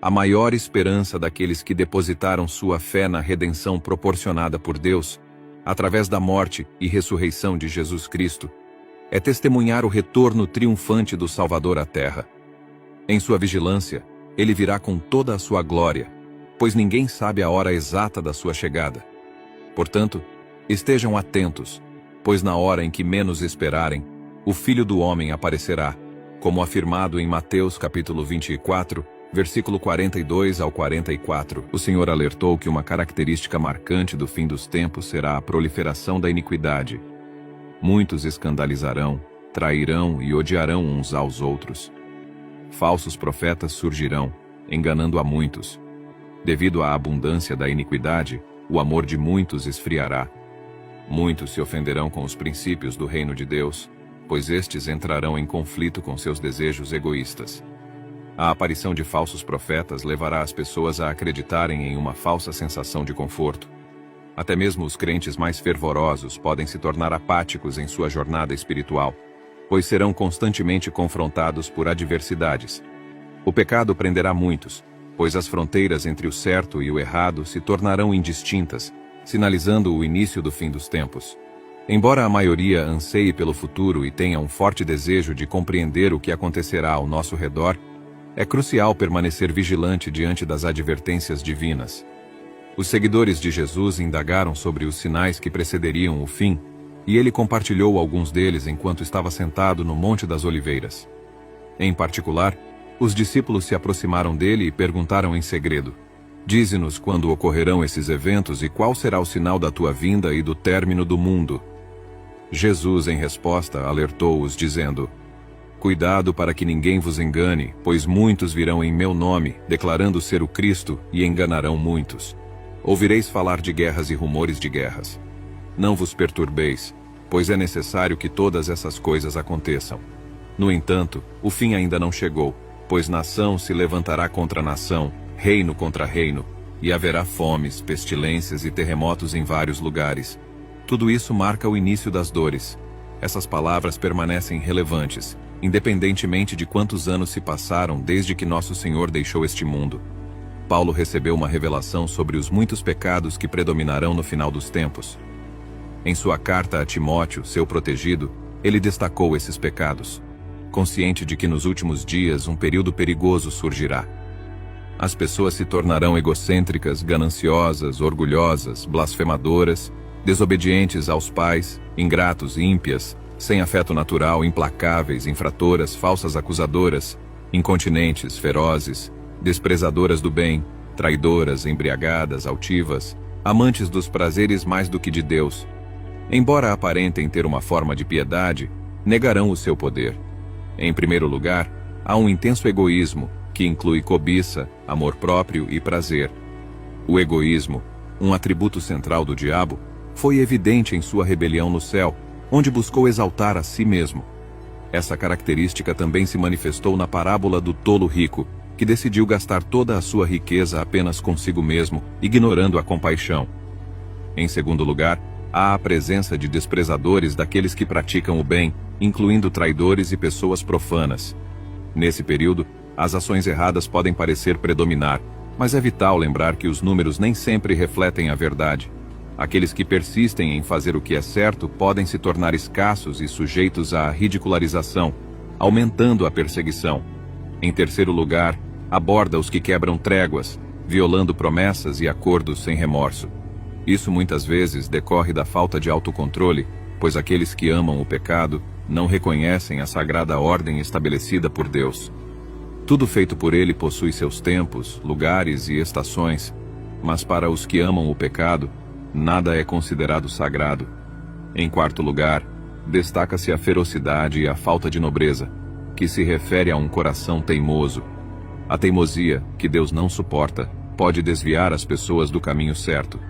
a maior esperança daqueles que depositaram sua fé na redenção proporcionada por Deus, através da morte e ressurreição de Jesus Cristo, é testemunhar o retorno triunfante do Salvador à Terra. Em sua vigilância, ele virá com toda a sua glória, pois ninguém sabe a hora exata da sua chegada. Portanto, estejam atentos, pois na hora em que menos esperarem, o Filho do Homem aparecerá, como afirmado em Mateus capítulo 24, versículo 42 ao 44. O Senhor alertou que uma característica marcante do fim dos tempos será a proliferação da iniquidade. Muitos escandalizarão, trairão e odiarão uns aos outros. Falsos profetas surgirão, enganando a muitos. Devido à abundância da iniquidade, o amor de muitos esfriará. Muitos se ofenderão com os princípios do reino de Deus, pois estes entrarão em conflito com seus desejos egoístas. A aparição de falsos profetas levará as pessoas a acreditarem em uma falsa sensação de conforto. Até mesmo os crentes mais fervorosos podem se tornar apáticos em sua jornada espiritual, pois serão constantemente confrontados por adversidades. O pecado prenderá muitos, pois as fronteiras entre o certo e o errado se tornarão indistintas, sinalizando o início do fim dos tempos. Embora a maioria anseie pelo futuro e tenha um forte desejo de compreender o que acontecerá ao nosso redor, é crucial permanecer vigilante diante das advertências divinas. Os seguidores de Jesus indagaram sobre os sinais que precederiam o fim, e ele compartilhou alguns deles enquanto estava sentado no Monte das Oliveiras. Em particular, os discípulos se aproximaram dele e perguntaram em segredo: "Dize-nos quando ocorrerão esses eventos e qual será o sinal da tua vinda e do término do mundo." Jesus, em resposta, alertou-os, dizendo: "Cuidado para que ninguém vos engane, pois muitos virão em meu nome, declarando ser o Cristo, e enganarão muitos. Ouvireis falar de guerras e rumores de guerras. Não vos perturbeis, pois é necessário que todas essas coisas aconteçam. No entanto, o fim ainda não chegou, pois nação se levantará contra nação, reino contra reino, e haverá fomes, pestilências e terremotos em vários lugares. Tudo isso marca o início das dores." Essas palavras permanecem relevantes, independentemente de quantos anos se passaram desde que nosso Senhor deixou este mundo. Paulo recebeu uma revelação sobre os muitos pecados que predominarão no final dos tempos. Em sua carta a Timóteo, seu protegido, ele destacou esses pecados, consciente de que nos últimos dias um período perigoso surgirá. As pessoas se tornarão egocêntricas, gananciosas, orgulhosas, blasfemadoras, desobedientes aos pais, ingratos e ímpias, sem afeto natural, implacáveis, infratoras, falsas acusadoras, incontinentes, ferozes, desprezadoras do bem, traidoras, embriagadas, altivas, amantes dos prazeres mais do que de Deus. Embora aparentem ter uma forma de piedade, negarão o seu poder. Em primeiro lugar, há um intenso egoísmo, que inclui cobiça, amor próprio e prazer. O egoísmo, um atributo central do diabo, foi evidente em sua rebelião no céu, onde buscou exaltar a si mesmo. Essa característica também se manifestou na parábola do tolo rico, que decidiu gastar toda a sua riqueza apenas consigo mesmo, ignorando a compaixão. Em segundo lugar, há a presença de desprezadores daqueles que praticam o bem, incluindo traidores e pessoas profanas. Nesse período, as ações erradas podem parecer predominar, mas é vital lembrar que os números nem sempre refletem a verdade. Aqueles que persistem em fazer o que é certo podem se tornar escassos e sujeitos à ridicularização, aumentando a perseguição. Em terceiro lugar, aborda os que quebram tréguas, violando promessas e acordos sem remorso. Isso muitas vezes decorre da falta de autocontrole, pois aqueles que amam o pecado não reconhecem a sagrada ordem estabelecida por Deus. Tudo feito por Ele possui seus tempos, lugares e estações, mas para os que amam o pecado, nada é considerado sagrado. Em quarto lugar, destaca-se a ferocidade e a falta de nobreza, que se refere a um coração teimoso. A teimosia, que Deus não suporta, pode desviar as pessoas do caminho certo.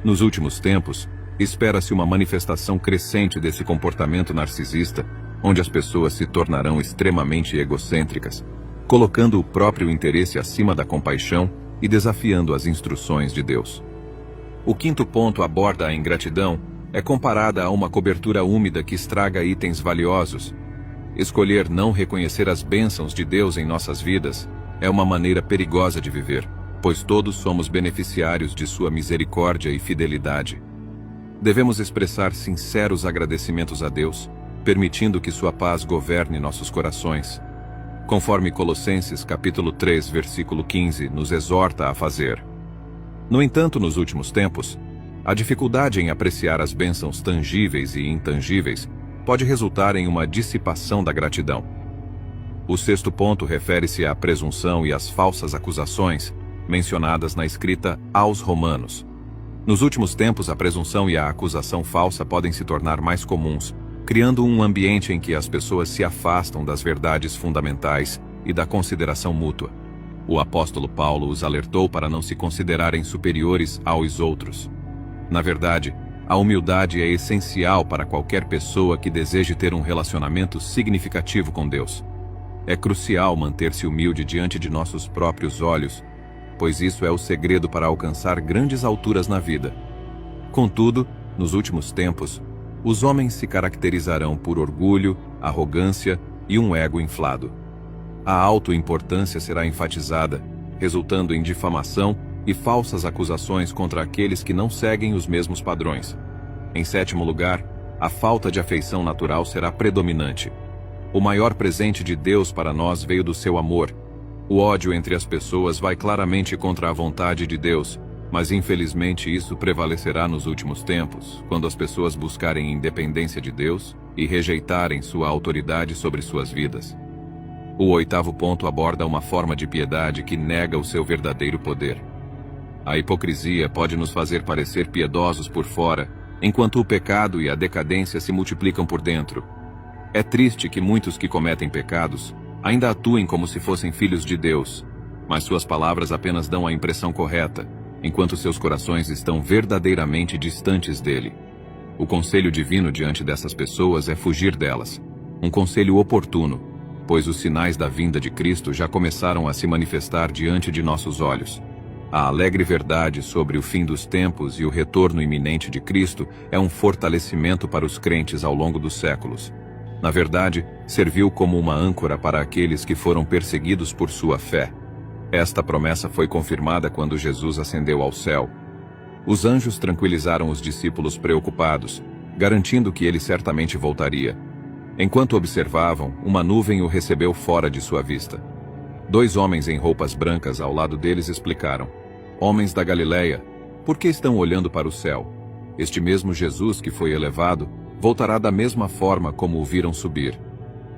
Nos últimos tempos, espera-se uma manifestação crescente desse comportamento narcisista, onde as pessoas se tornarão extremamente egocêntricas, colocando o próprio interesse acima da compaixão e desafiando as instruções de Deus. O quinto ponto aborda a ingratidão, é comparada a uma cobertura úmida que estraga itens valiosos. Escolher não reconhecer as bênçãos de Deus em nossas vidas É uma maneira perigosa de viver, pois todos somos beneficiários de sua misericórdia e fidelidade. Devemos expressar sinceros agradecimentos a Deus, permitindo que sua paz governe nossos corações, conforme Colossenses capítulo 3, versículo 15 nos exorta a fazer. No entanto, nos últimos tempos, a dificuldade em apreciar as bênçãos tangíveis e intangíveis pode resultar em uma dissipação da gratidão. O sexto ponto refere-se à presunção e às falsas acusações mencionadas na escrita aos Romanos. Nos últimos tempos, a presunção e a acusação falsa podem se tornar mais comuns, criando um ambiente em que as pessoas se afastam das verdades fundamentais e da consideração mútua. O apóstolo Paulo os alertou para não se considerarem superiores aos outros. Na verdade, a humildade é essencial para qualquer pessoa que deseje ter um relacionamento significativo com Deus. É crucial manter-se humilde diante de nossos próprios olhos, pois isso é o segredo para alcançar grandes alturas na vida. Contudo, nos últimos tempos, os homens se caracterizarão por orgulho, arrogância e um ego inflado. A autoimportância será enfatizada, resultando em difamação e falsas acusações contra aqueles que não seguem os mesmos padrões. Em sétimo lugar, a falta de afeição natural será predominante. O maior presente de Deus para nós veio do seu amor. O ódio entre as pessoas vai claramente contra a vontade de Deus, mas infelizmente isso prevalecerá nos últimos tempos, quando as pessoas buscarem independência de Deus e rejeitarem sua autoridade sobre suas vidas. O oitavo ponto aborda uma forma de piedade que nega o seu verdadeiro poder. A hipocrisia pode nos fazer parecer piedosos por fora, enquanto o pecado e a decadência se multiplicam por dentro. É triste que muitos que cometem pecados ainda atuem como se fossem filhos de Deus, mas suas palavras apenas dão a impressão correta, enquanto seus corações estão verdadeiramente distantes dele. O conselho divino diante dessas pessoas é fugir delas, um conselho oportuno, pois os sinais da vinda de Cristo já começaram a se manifestar diante de nossos olhos. A alegre verdade sobre o fim dos tempos e o retorno iminente de Cristo é um fortalecimento para os crentes ao longo dos séculos. Na verdade, serviu como uma âncora para aqueles que foram perseguidos por sua fé. Esta promessa foi confirmada quando Jesus ascendeu ao céu. Os anjos tranquilizaram os discípulos preocupados, garantindo que ele certamente voltaria. Enquanto observavam, uma nuvem o recebeu fora de sua vista. 2 homens em roupas brancas ao lado deles explicaram: Homens da Galileia, por que estão olhando para o céu? Este mesmo Jesus que foi elevado voltará da mesma forma como o viram subir.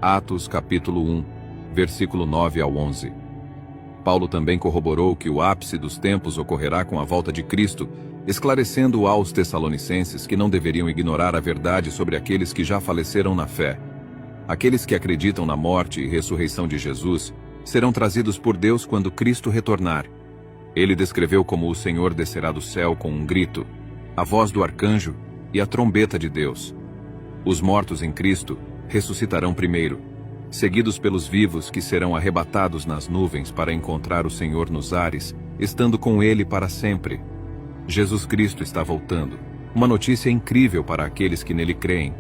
Atos capítulo 1, versículo 9 ao 11. Paulo também corroborou que o ápice dos tempos ocorrerá com a volta de Cristo, esclarecendo aos Tessalonicenses que não deveriam ignorar a verdade sobre aqueles que já faleceram na fé. Aqueles que acreditam na morte e ressurreição de Jesus serão trazidos por Deus quando Cristo retornar. Ele descreveu como o Senhor descerá do céu com um grito, a voz do arcanjo e a trombeta de Deus. Os mortos em Cristo ressuscitarão primeiro, seguidos pelos vivos que serão arrebatados nas nuvens para encontrar o Senhor nos ares, estando com Ele para sempre. Jesus Cristo está voltando. Uma notícia incrível para aqueles que nele creem.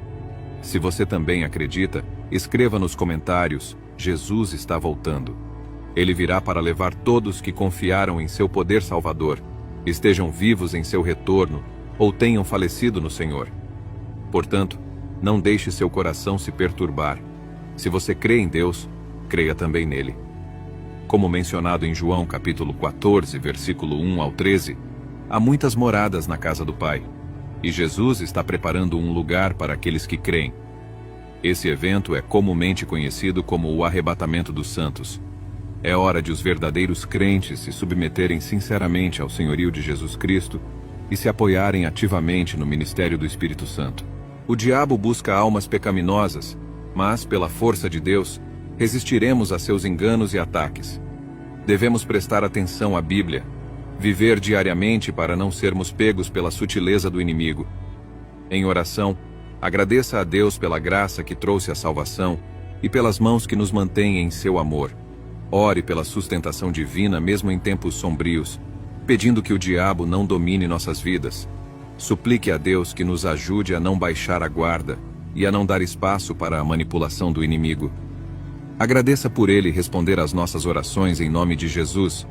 Se você também acredita, escreva nos comentários: Jesus está voltando. Ele virá para levar todos que confiaram em seu poder salvador, estejam vivos em seu retorno ou tenham falecido no Senhor. Portanto, não deixe seu coração se perturbar. Se você crê em Deus, creia também nele. Como mencionado em João capítulo 14, versículo 1 ao 13, há muitas moradas na casa do Pai, e Jesus está preparando um lugar para aqueles que creem. Esse evento é comumente conhecido como o arrebatamento dos santos. É hora de os verdadeiros crentes se submeterem sinceramente ao senhorio de Jesus Cristo e se apoiarem ativamente no ministério do Espírito Santo. O diabo busca almas pecaminosas, mas, pela força de Deus, resistiremos a seus enganos e ataques. Devemos prestar atenção à Bíblia, viver diariamente para não sermos pegos pela sutileza do inimigo. Em oração, agradeça a Deus pela graça que trouxe a salvação e pelas mãos que nos mantêm em seu amor. Ore pela sustentação divina mesmo em tempos sombrios, pedindo que o diabo não domine nossas vidas. Suplique a Deus que nos ajude a não baixar a guarda e a não dar espaço para a manipulação do inimigo. Agradeça por ele responder às nossas orações em nome de Jesus